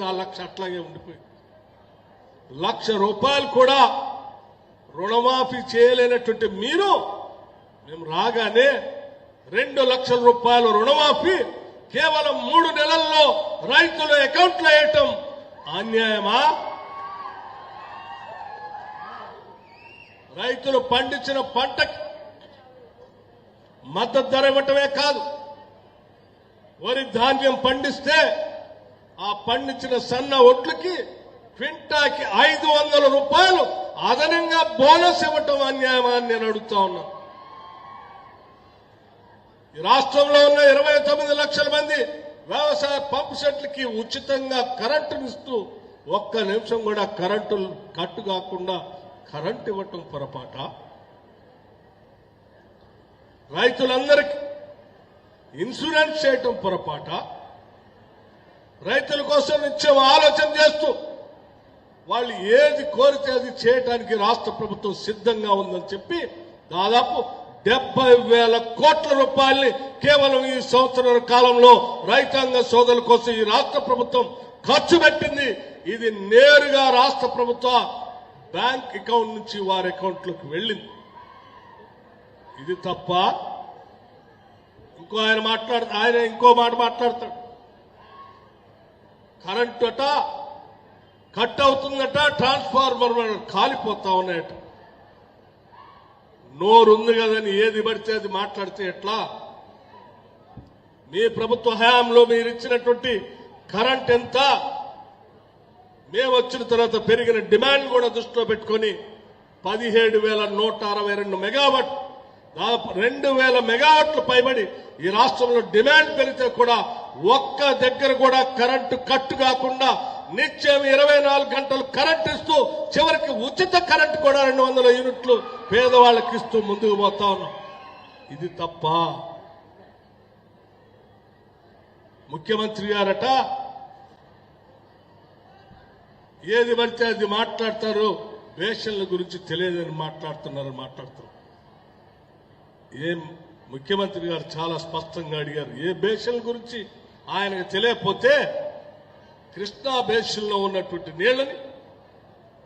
ఆ లక్ష అట్లాగే ఉండిపోయింది. ₹1,00,000 కూడా రుణమాఫీ చేయలేనటువంటి మీరు మేము రాగానే ₹2,00,000 రుణమాఫీ కేవలం 3 నెలల్లో రైతుల అకౌంట్లో వేయటం అన్యాయమా? రైతులు పండించిన పంటకి మద్దతు ధర ఇవ్వటమే కాదు, వరి ధాన్యం పండిస్తే ఆ పండించిన సన్న ఒడ్లకి క్వింటాకి ₹500 అదనంగా బోనస్ ఇవ్వటం అన్యాయమా అని నేను అడుగుతా ఉన్నా. ఈ రాష్ట్రంలో ఉన్న 29 లక్షల మంది వ్యవసాయ పంప్ సెట్లకి ఉచితంగా కరెంటునిస్తూ ఒక్క నిమిషం కూడా కరెంటు కట్టు కాకుండా కరెంటు ఇవ్వటం పొరపాట? రైతులందరికీ ఇన్సూరెన్స్ చేయటం పొరపాట? రైతుల కోసం నిత్యం ఆలోచన చేస్తూ వాళ్ళు ఏది కోరితే అది చేయడానికి రాష్ట్ర ప్రభుత్వం సిద్ధంగా ఉందని చెప్పి దాదాపు 70,000 కోట్ల రూపాయల్ని కేవలం ఈ సంవత్సరాల కాలంలో రైతాంగ సోదరుల కోసం ఈ రాష్ట్ర ప్రభుత్వం ఖర్చు పెట్టింది. ఇది నేరుగా రాష్ట్ర ప్రభుత్వ బ్యాంక్ అకౌంట్ నుంచి వారి అకౌంట్లోకి వెళ్ళింది. ఇది తప్ప? ఆయన ఇంకో మాట మాట్లాడతాడు. కరెంటు అట కట్ అవుతుందట, ట్రాన్స్ఫార్మర్ కాలిపోతా ఉన్నాయట. నోరుంది కదని ఏది పడితే అది మాట్లాడితే ఎట్లా? మీ ప్రభుత్వ హయాంలో మీరు ఇచ్చినటువంటి కరెంట్ ఎంత? మేము వచ్చిన తర్వాత పెరిగిన డిమాండ్ కూడా దృష్టిలో పెట్టుకుని 17,162 మెగావాట్, దాదాపు 2,000 మెగావాట్లు పైబడి ఈ రాష్ట్రంలో డిమాండ్ పెరిగితే కూడా ఒక్క దగ్గర కూడా కరెంటు కట్టు కాకుండా నిత్యం 24 గంటలు కరెంట్ ఇస్తూ చివరికి ఉచిత కరెంటు కూడా 200 యూనిట్లు పేదవాళ్ళకి ఇస్తూ ముందుకు పోతా ఉన్నాం. ఇది తప్ప? ముఖ్యమంత్రి గారట ఏది పడితే అది మాట్లాడతారు, బేషన్ల గురించి తెలియదని మాట్లాడుతున్నారు. ఏం ముఖ్యమంత్రి గారు చాలా స్పష్టంగా అడిగారు, ఏ బేషన్ల గురించి ఆయనకు తెలియకపోతే కృష్ణా బేసిన్లో ఉన్నటువంటి నీళ్లని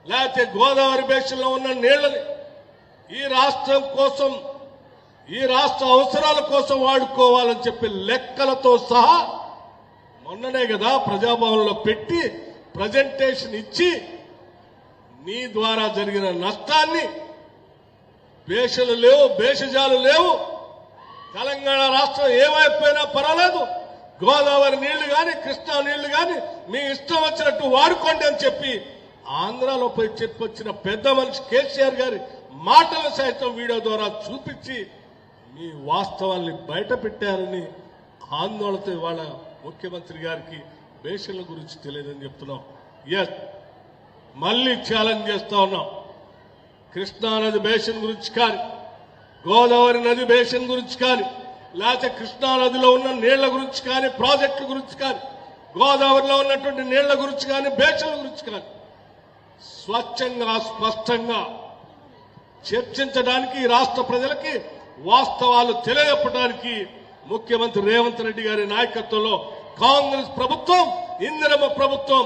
లేకపోతే గోదావరి బేసిన్లో ఉన్న నీళ్లని ఈ రాష్ట్రం కోసం, ఈ రాష్ట్ర అవసరాల కోసం వాడుకోవాలని చెప్పి లెక్కలతో సహా మొన్ననే కదా ప్రజాభవన్లో పెట్టి ప్రజెంటేషన్ ఇచ్చి మీ ద్వారా జరిగిన నష్టాన్ని, బేషలు లేవు, బేషజాలు లేవు, తెలంగాణ రాష్ట్రం ఏమైపోయినా పర్వాలేదు, గోదావరి నీళ్లు కానీ కృష్ణా నీళ్లు కానీ మీ ఇష్టం వచ్చినట్టు వాడుకోండి అని చెప్పి ఆంధ్రాలో పోయి చెప్పొచ్చిన పెద్ద మనిషి కేసీఆర్ గారి మాటలు సైతం వీడియో ద్వారా చూపించి మీ వాస్తవాల్ని బయట పెట్టారని ఆందోళనతో ఇవాళ ముఖ్యమంత్రి గారికి బేషన్ల గురించి తెలియదని చెప్తున్నాం. ఎస్, మళ్ళీ ఛాలెంజ్ చేస్తా ఉన్నాం. కృష్ణా నది బేసిన్ గురించి కానీ, గోదావరి నది బేసిన్ గురించి కానీ, లేకపోతే కృష్ణా నదిలో ఉన్న నీళ్ల గురించి కానీ, ప్రాజెక్టుల గురించి కానీ, గోదావరిలో ఉన్నటువంటి నీళ్ల గురించి కానీ, బేసిన్ల గురించి కానీ స్వచ్ఛంగా స్పష్టంగా చర్చించడానికి రాష్ట్ర ప్రజలకి వాస్తవాలు తెలియజెప్పడానికి ముఖ్యమంత్రి రేవంత్ రెడ్డి గారి నాయకత్వంలో కాంగ్రెస్ ప్రభుత్వం, ఇందిరమ్మ ప్రభుత్వం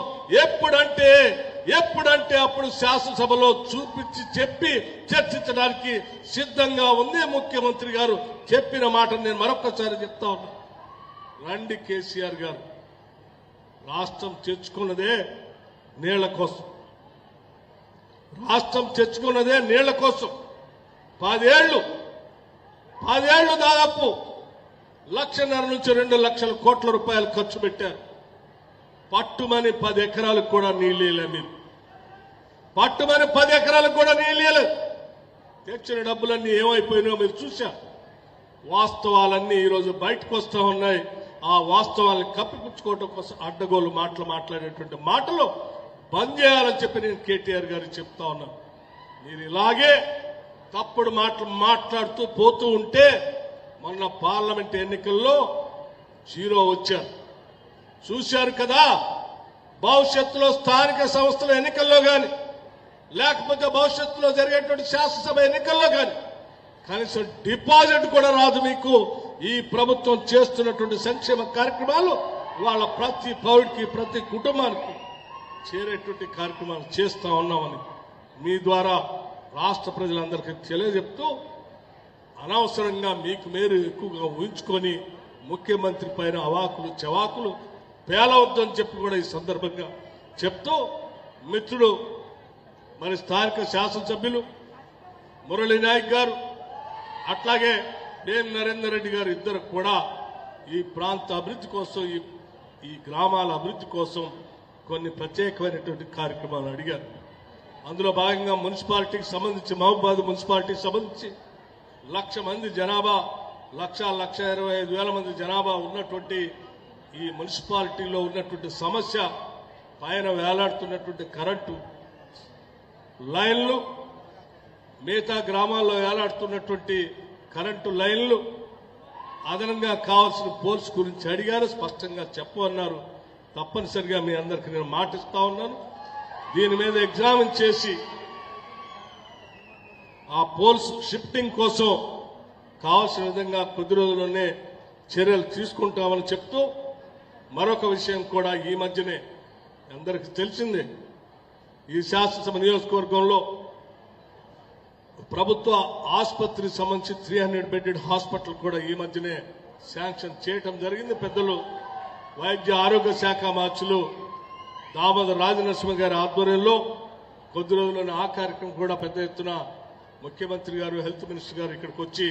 ఎప్పుడంటే అప్పుడు శాసనసభలో చూపించి చెప్పి చర్చించడానికి సిద్ధంగా ఉంది. ముఖ్యమంత్రి గారు చెప్పిన మాట నేను మరొకసారి చెప్తా ఉన్నా. రండి కేసీఆర్ గారు, రాష్ట్రం తెచ్చుకున్నదే నీళ్ల కోసం, రాష్ట్రం తెచ్చుకున్నదే నీళ్ల కోసం. 10 ఏళ్లు దాదాపు 1,50,000 నుంచి 2 లక్షల కోట్ల రూపాయలు ఖర్చు పెట్టారు. పట్టుమని 10 ఎకరాలకు కూడా నీళ్ళు మీరు, పట్టుమని 10 ఎకరాలకు కూడా నీళ్ళు తెచ్చిన డబ్బులన్నీ ఏమైపోయినాయో మీరు చూశారు. వాస్తవాలన్నీ ఈరోజు బయటకు వస్తూ ఉన్నాయి. ఆ వాస్తవాలను కప్పిపుచ్చుకోవడం కోసం అడ్డగోలు మాట్లాడేటువంటి మాటలు బంద్ చేయాలని చెప్పి నేను కేటీఆర్ గారికి చెప్తా ఉన్నాను. మీరు ఇలాగే తప్పుడు మాట్లాడుతూ పోతూ ఉంటే మొన్న పార్లమెంట్ ఎన్నికల్లో 0 వచ్చారు, చూశారు కదా. భవిష్యత్తులో స్థానిక సంస్థల ఎన్నికల్లో కానీ, లేకపోతే భవిష్యత్తులో జరిగేటువంటి శాసనసభ ఎన్నికల్లో కానీ కనీసం డిపాజిట్ కూడా రాదు మీకు. ఈ ప్రభుత్వం చేస్తున్నటువంటి సంక్షేమ కార్యక్రమాలు వాళ్ళ ప్రతి పౌరుడికి ప్రతి కుటుంబానికి చేరేటువంటి కార్యక్రమాలు చేస్తా ఉన్నామని మీ ద్వారా రాష్ట్ర ప్రజలందరికీ తెలియజెప్తూ అనవసరంగా మీకు మీరు ఎక్కువగా ఊహించుకొని ముఖ్యమంత్రి పైన అవాకులు చవాకులు పేలవద్దని చెప్పి కూడా ఈ సందర్భంగా చెప్తూ మిత్రుడు మరి స్థానిక శాసనసభ్యులు మురళీ నాయక్ గారు అట్లాగే వేం నరేందర్ రెడ్డి గారు ఇద్దరు కూడా ఈ ప్రాంత అభివృద్ధి కోసం ఈ గ్రామాల అభివృద్ధి కోసం కొన్ని ప్రత్యేకమైనటువంటి కార్యక్రమాలు అడిగారు. అందులో భాగంగా మున్సిపాలిటీకి సంబంధించి మహబూబాబాద్ మున్సిపాలిటీకి సంబంధించి 1,00,000 మంది జనాభా 1,25,000 మంది జనాభా ఉన్నటువంటి ఈ మున్సిపాలిటీలో ఉన్నటువంటి సమస్య పైన వేలాడుతున్నటువంటి కరెంటు లైన్లు, మిగతా గ్రామాల్లో వేలాడుతున్నటువంటి కరెంటు లైన్లు, అదనంగా కావాల్సిన పోల్స్ గురించి అడిగారు. స్పష్టంగా చెప్పమన్నారు. తప్పనిసరిగా మీ అందరికీ నేను మాటిస్తా ఉన్నాను. దీని మీద ఎగ్జామిన్ చేసి ఆ పోల్స్ షిఫ్టింగ్ కోసం కావాల్సిన విధంగా కొద్ది రోజుల్లోనే చర్యలు తీసుకుంటామని చెప్తూ మరొక విషయం కూడా ఈ మధ్యనే అందరికీ తెలిసిందే. ఈ శాసనసభ నియోజకవర్గంలో ప్రభుత్వ ఆసుపత్రికి సంబంధించి 300 బెడెడ్ హాస్పిటల్ కూడా ఈ మధ్యనే శాంక్షన్ చేయటం జరిగింది. పెద్దలు వైద్య ఆరోగ్య శాఖ మార్చులు దామోదర్ రాజనరసింహ గారి ఆధ్వర్యంలో కొద్ది రోజుల్లోనే ఆ కార్యక్రమం కూడా పెద్ద ఎత్తున ముఖ్యమంత్రి గారు, హెల్త్ మినిస్టర్ గారు ఇక్కడికి వచ్చి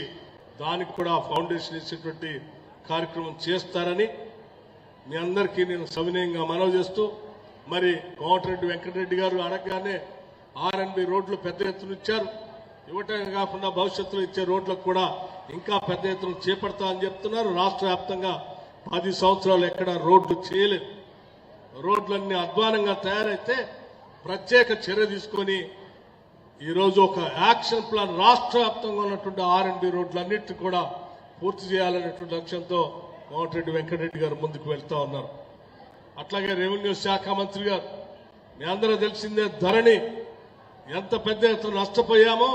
దానికి కూడా ఫౌండేషన్ ఇచ్చేటువంటి కార్యక్రమం చేస్తారని మీ అందరికీ నేను సవినయంగా మనవి చేస్తూ, మరి కోమటిరెడ్డి వెంకటరెడ్డి గారు అడగగానే R&B రోడ్లు పెద్ద ఎత్తున ఇచ్చారు. ఇవ్వటమే కాకుండా భవిష్యత్తులో ఇచ్చే రోడ్లకు కూడా ఇంకా పెద్ద ఎత్తున చేపడతామని చెప్తున్నారు. రాష్ట్ర వ్యాప్తంగా 10 సంవత్సరాలు ఎక్కడ రోడ్లు చేయలేదు. రోడ్లన్నీ అధ్వానంగా తయారైతే ప్రత్యేక చర్య తీసుకొని ఈరోజు ఒక యాక్షన్ ప్లాన్ రాష్ట్ర వ్యాప్తంగా ఉన్నటువంటి R&B రోడ్లన్నింటినీ కూడా పూర్తి చేయాలనేటువంటి లక్ష్యంతో కోమటిరెడ్డి వెంకటరెడ్డి గారు ముందుకు వెళ్తా ఉన్నారు. అట్లాగే రెవెన్యూ శాఖ మంత్రి గారు, మీ అందరూ తెలిసిందే ధరణి ఎంత పెద్ద ఎత్తున నష్టపోయామో